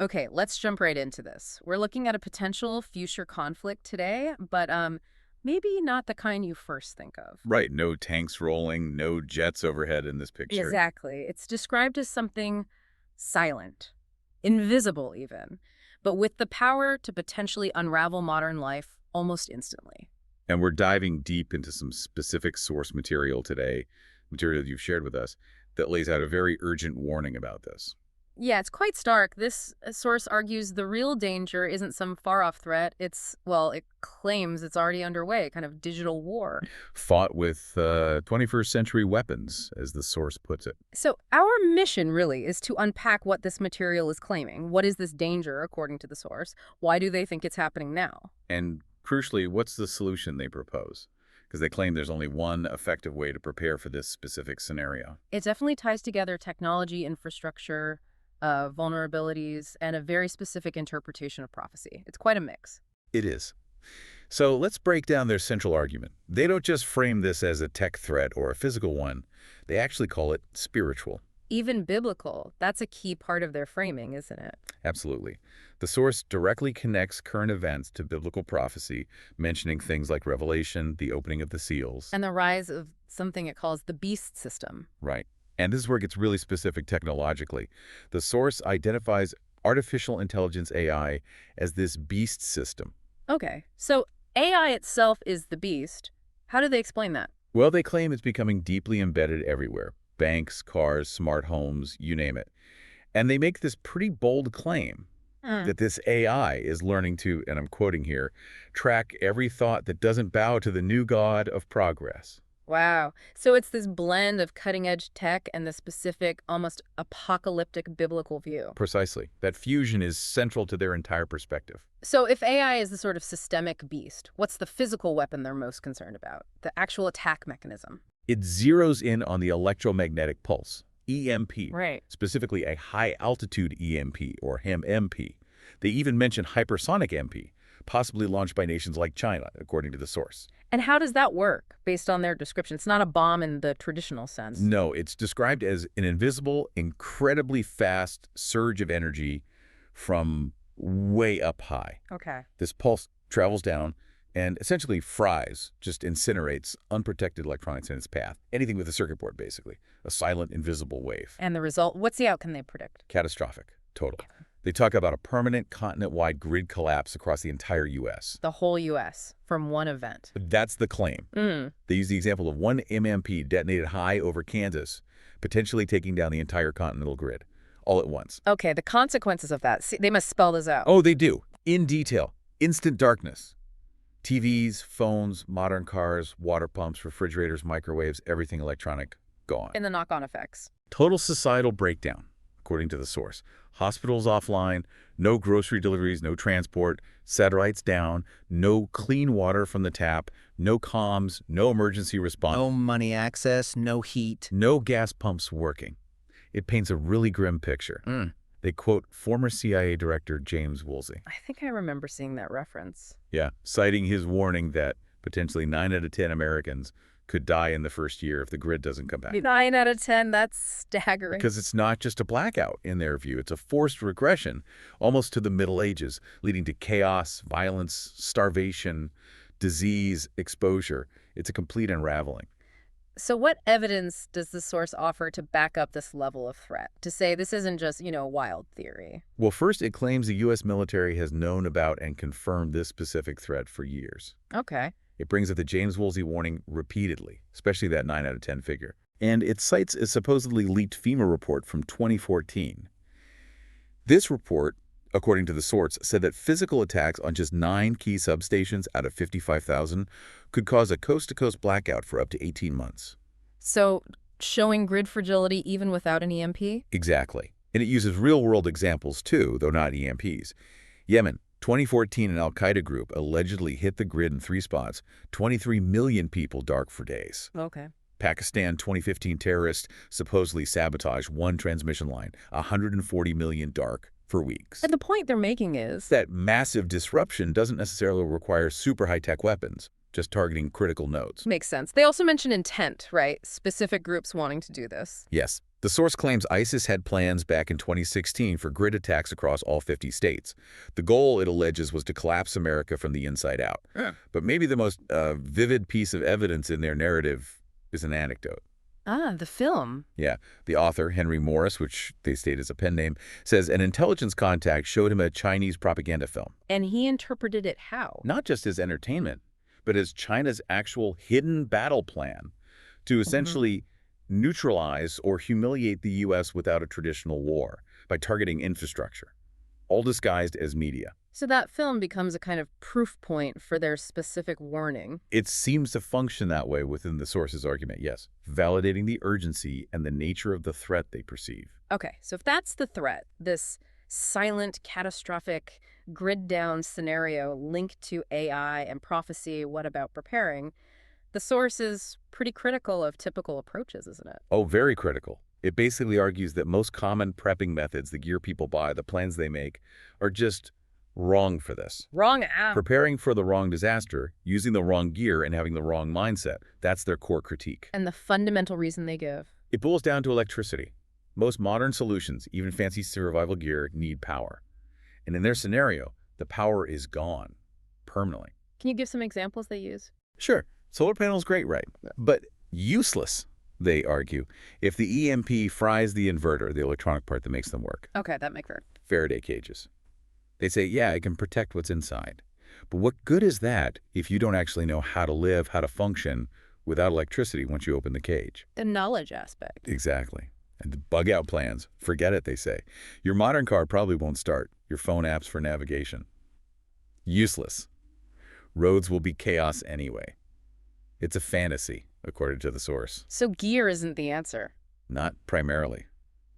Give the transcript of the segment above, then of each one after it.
Okay, let's jump right into this. We're looking at a potential future conflict today, but maybe not the kind you first think of. Right, no tanks rolling, no jets overhead in this picture. Exactly. It's described as something silent, invisible even, but with the power to potentially unravel modern life almost instantly. And we're diving deep into some specific source material today, material you've shared with us, that lays out a very urgent warning about this. Yeah, it's quite stark. This source argues the real danger isn't some far-off threat. It claims it's already underway, kind of digital war. Fought with 21st century weapons, as the source puts it. So our mission really is to unpack what this material is claiming. What is this danger, according to the source? Why do they think it's happening now? And crucially, what's the solution they propose? Because they claim there's only one effective way to prepare for this specific scenario. It definitely ties together technology, infrastructure, vulnerabilities, and a very specific interpretation of prophecy. It's quite a mix. It is. So let's break down their central argument. They don't just frame this as a tech threat or a physical one. They actually call it spiritual. Even biblical, that's a key part of their framing, isn't it? Absolutely. The source directly connects current events to biblical prophecy, mentioning things like Revelation, the opening of the seals. And the rise of something it calls the beast system. Right. And this is where it gets really specific technologically. The source identifies artificial intelligence AI as this beast system. Okay, so AI itself is the beast. How do they explain that? Well, they claim it's becoming deeply embedded everywhere. Banks, cars, smart homes, you name it. And they make this pretty bold claim Hmm. that this AI is learning to, and I'm quoting here, track every thought that doesn't bow to the new god of progress. Wow. So it's this blend of cutting edge tech and the specific, almost apocalyptic biblical view. Precisely. That fusion is central to their entire perspective. So if AI is the sort of systemic beast, what's the physical weapon they're most concerned about? The actual attack mechanism. It zeroes in on the electromagnetic pulse, EMP, Right. specifically a high-altitude EMP, or HEM-MP. They even mention hypersonic MP, possibly launched by nations like China, according to the source. And how does that work based on their description? It's not a bomb in the traditional sense. No, it's described as an invisible, incredibly fast surge of energy from way up high. Okay. This pulse travels down and essentially fries, just incinerates unprotected electronics in its path. Anything with a circuit board, basically. A silent, invisible wave. And the result, what's the outcome they predict? Catastrophic. Total. They talk about a permanent continent-wide grid collapse across the entire U.S. The whole U.S. from one event. That's the claim. Mm. They use the example of one MMP detonated high over Kansas, potentially taking down the entire continental grid, all at once. Okay, the consequences of that. See, they must spell this out. Oh, they do. In detail. Instant darkness. TVs, phones, modern cars, water pumps, refrigerators, microwaves, everything electronic, gone. And the knock-on effects. Total societal breakdown, according to the source. Hospitals offline, no grocery deliveries, no transport, satellites down, no clean water from the tap, no comms, no emergency response, No money access, no heat. no gas pumps working. It paints a really grim picture. They quote former CIA Director James Woolsey. I think I remember seeing that reference. Yeah, citing his warning that potentially 9 out of 10 Americans could die in the first year if the grid doesn't come back. 9 out of 10, that's staggering. Because it's not just a blackout, in their view. It's a forced regression, almost to the Middle Ages, leading to chaos, violence, starvation, disease, exposure. It's a complete unraveling. So what evidence does the source offer to back up this level of threat? To say this isn't just, wild theory. Well, first, it claims the U.S. military has known about and confirmed this specific threat for years. Okay. It brings up the James Woolsey warning repeatedly, especially that 9 out of 10 figure. And it cites a supposedly leaked FEMA report from 2014. This report, according to the source, said that physical attacks on just 9 key substations out of 55,000 could cause a coast-to-coast blackout for up to 18 months. So showing grid fragility even without an EMP? Exactly. And it uses real-world examples too, though not EMPs. Yemen, 2014, an al-Qaeda group allegedly hit the grid in 3 spots, 23 million people dark for days. Okay. Pakistan, 2015 terrorists supposedly sabotaged one transmission line, 140 million dark for weeks. And the point they're making is That massive disruption doesn't necessarily require super high-tech weapons, just targeting critical nodes. makes sense. They also mention intent, right? Specific groups wanting to do this. Yes, The source claims ISIS had plans back in 2016 for grid attacks across all 50 states. The goal, it alleges, was to collapse America from the inside out. Yeah. But maybe the most vivid piece of evidence in their narrative is an anecdote. Ah, the film. Yeah, the author, Henry Morris, which they state is a pen name, says an intelligence contact showed him a Chinese propaganda film. And he interpreted it how? Not just as entertainment, but as China's actual hidden battle plan to essentially neutralize or humiliate the U.S. without a traditional war by targeting infrastructure, all disguised as media. So that film becomes a kind of proof point for their specific warning. It seems to function that way within the source's argument, yes, validating the urgency and the nature of the threat they perceive. Okay, so if that's the threat, this silent, catastrophic, grid-down scenario linked to AI and prophecy, what about preparing? The source is pretty critical of typical approaches, isn't it? Oh, very critical. It basically argues that most common prepping methods, the gear people buy, the plans they make, are just wrong for this. Wrong. Preparing for the wrong disaster, using the wrong gear, and having the wrong mindset. That's their core critique. And the fundamental reason they give? It boils down to electricity. Most modern solutions, even fancy survival gear, need power. And in their scenario, the power is gone permanently. Can you give some examples they use? Sure, solar panels, great, right? But useless, they argue, if the EMP fries the inverter, the electronic part that makes them work. Okay, that makes sense. Faraday cages. They say, yeah, it can protect what's inside. But what good is that if you don't actually know how to live, how to function without electricity once you open the cage? The knowledge aspect. Exactly. And the bug-out plans, forget it, they say. Your modern car probably won't start. Your phone apps for navigation. Useless. Roads will be chaos anyway. It's a fantasy, according to the source. So gear isn't the answer. Not primarily.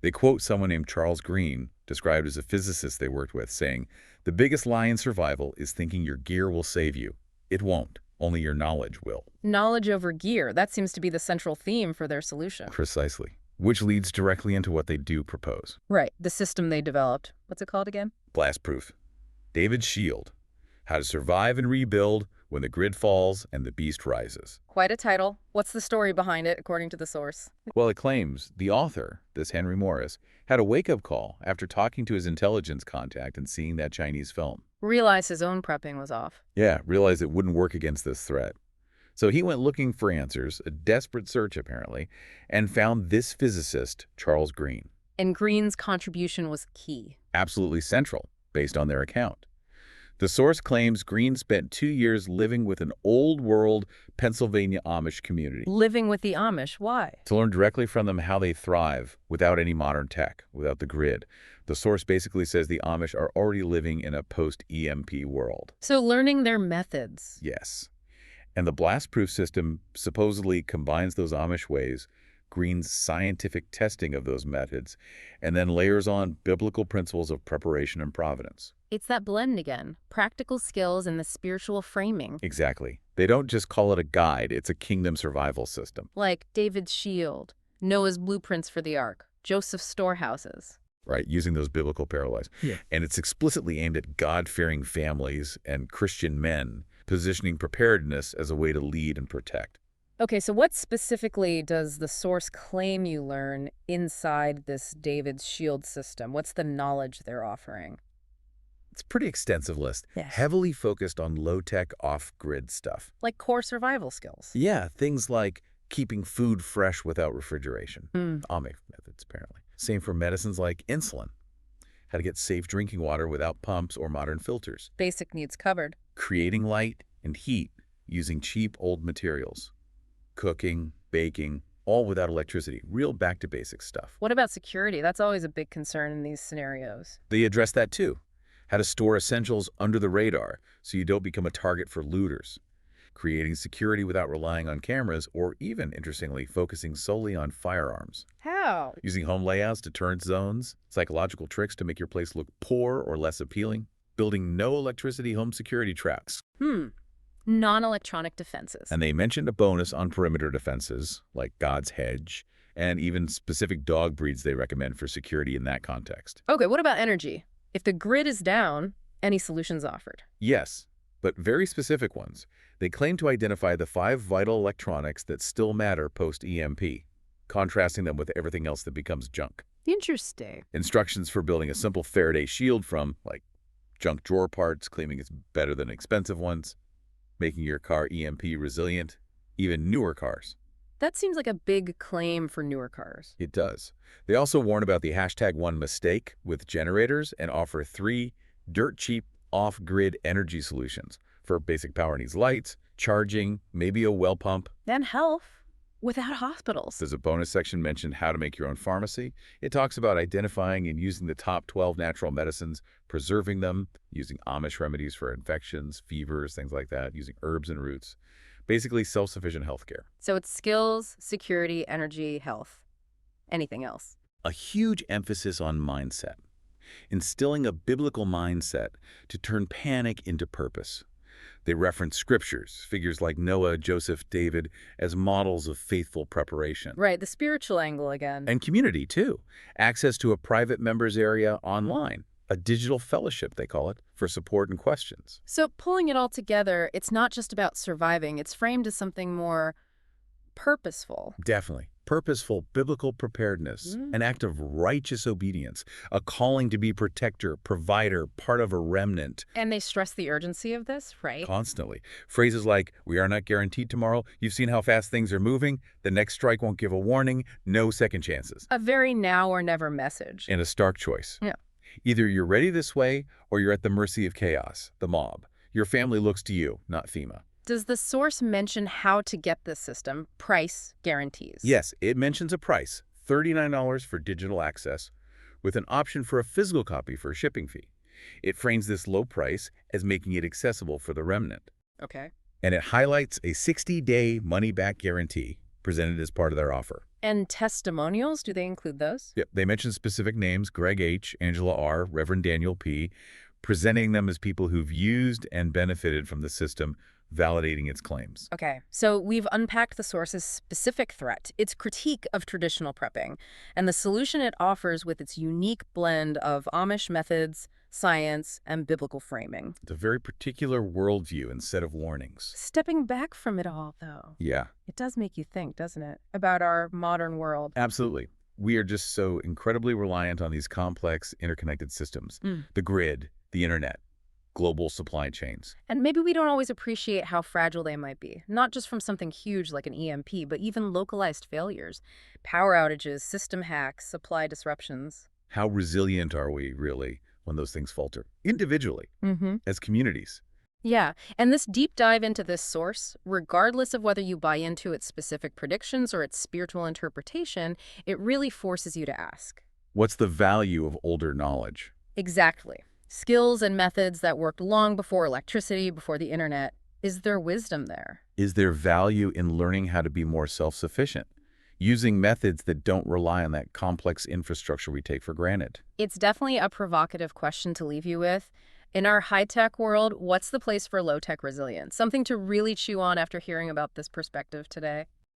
They quote someone named Charles Green, described as a physicist they worked with, saying, "The biggest lie in survival is thinking your gear will save you. It won't. Only your knowledge will." Knowledge over gear. That seems to be the central theme for their solution. Precisely. Which leads directly into what they do propose. Right. The system they developed. What's it called again? Blast-proof. David's Shield. How to survive and rebuild when the grid falls and the beast rises. Quite a title. What's the story behind it, according to the source? Well, it claims the author, this Henry Morris, had a wake-up call after talking to his intelligence contact and seeing that Chinese film. Realized his own prepping was off. Yeah, realized it wouldn't work against this threat. So he went looking for answers, a desperate search apparently, and found this physicist, Charles Green. And Green's contribution was key. Absolutely central, based on their account. The source claims Green spent 2 years living with an old-world Pennsylvania Amish community. Living with the Amish, why? To learn directly from them how they thrive without any modern tech, without the grid. The source basically says the Amish are already living in a post-EMP world. So learning their methods. Yes. And the blast-proof system supposedly combines those Amish ways, Green's scientific testing of those methods, and then layers on biblical principles of preparation and providence. It's that blend again. Practical skills and the spiritual framing. Exactly. They don't just call it a guide, it's a kingdom survival system. Like David's shield, Noah's blueprints for the ark, Joseph's storehouses. Right, using those biblical parallels. Yeah. And it's explicitly aimed at God-fearing families and Christian men, positioning preparedness as a way to lead and protect. Okay, so what specifically does the source claim you learn inside this David's shield system? What's the knowledge they're offering? It's a pretty extensive list, Yes. heavily focused on low-tech, off-grid stuff. Like core survival skills. Yeah, things like keeping food fresh without refrigeration. Amish methods, apparently. Same for medicines like insulin. How to get safe drinking water without pumps or modern filters. Basic needs covered. Creating light and heat using cheap old materials. Cooking, baking, all without electricity. Real back-to-basics stuff. What about security? That's always a big concern in these scenarios. They address that too. How to store essentials under the radar so you don't become a target for looters. Creating security without relying on cameras, or even, interestingly, focusing solely on firearms. How? Using home layouts, deterrent zones, psychological tricks to make your place look poor or less appealing. Building no electricity home security traps. Non-electronic defenses. And they mentioned a bonus on perimeter defenses, like God's Hedge, and even specific dog breeds they recommend for security in that context. Okay, what about energy? If the grid is down, any solutions offered? Yes, but very specific ones. They claim to identify the 5 vital electronics that still matter post-EMP. contrasting them with everything else that becomes junk. Interesting. Instructions for building a simple Faraday shield from, like, junk drawer parts, claiming it's better than expensive ones, making your car EMP resilient, even newer cars. That seems like a big claim for newer cars. It does. They also warn about the #1 mistake with generators and offer 3 dirt-cheap off-grid energy solutions for basic power needs: lights, charging, maybe a well pump. And health without hospitals. There's a bonus section mentioned how to make your own pharmacy. It talks about identifying and using the top 12 natural medicines, preserving them, using Amish remedies for infections, fevers, things like that, using herbs and roots. Basically, self-sufficient healthcare. So it's skills, security, energy, health. Anything else? A huge emphasis on mindset, instilling a biblical mindset to turn panic into purpose. They reference scriptures, figures like Noah, Joseph, David, as models of faithful preparation. Right, the spiritual angle again. And community, too. Access to a private members area online, a digital fellowship, they call it, for support and questions. So pulling it all together, it's not just about surviving. It's framed as something more purposeful. Definitely. Purposeful biblical preparedness, an act of righteous obedience, a calling to be protector, provider, part of a remnant. And they stress the urgency of this, right? Constantly. Phrases like, "We are not guaranteed tomorrow. You've seen how fast things are moving. The next strike won't give a warning. No second chances." A very now or never message. And a stark choice. Yeah. Either you're ready this way, or you're at the mercy of chaos, the mob. Your family looks to you, not FEMA. Does the source mention how to get this system? Price guarantees. Yes, it mentions a price, $39 for digital access, with an option for a physical copy for a shipping fee. It frames this low price as making it accessible for the remnant. Okay. And it highlights a 60-day money-back guarantee presented as part of their offer. And testimonials, do they include those? Yep, they mention specific names: Greg H., Angela R., Reverend Daniel P., presenting them as people who've used and benefited from the system, validating its claims. Okay, so we've unpacked the source's specific threat, its critique of traditional prepping, and the solution it offers with its unique blend of Amish methods, science, and biblical framing. It's a very particular worldview and set of warnings. Stepping back from it all, though, Yeah, it does make you think, doesn't it, about our modern world. absolutely. We are just so incredibly reliant on these complex, interconnected systems. The grid, the internet, global supply chains. And maybe we don't always appreciate how fragile they might be, not just from something huge like an EMP, but even localized failures, power outages, system hacks, supply disruptions. How resilient are we, really, when those things falter? Individually, as communities. Yeah, and this deep dive into this source, regardless of whether you buy into its specific predictions or its spiritual interpretation, it really forces you to ask. What's the value of older knowledge? Exactly. Skills and methods that worked long before electricity, before the internet. Is there wisdom there? Is there value in learning how to be more self-sufficient, using methods that don't rely on that complex infrastructure we take for granted? It's definitely a provocative question to leave you with. In our high-tech world, what's the place for low-tech resilience? Something to really chew on after hearing about this perspective today.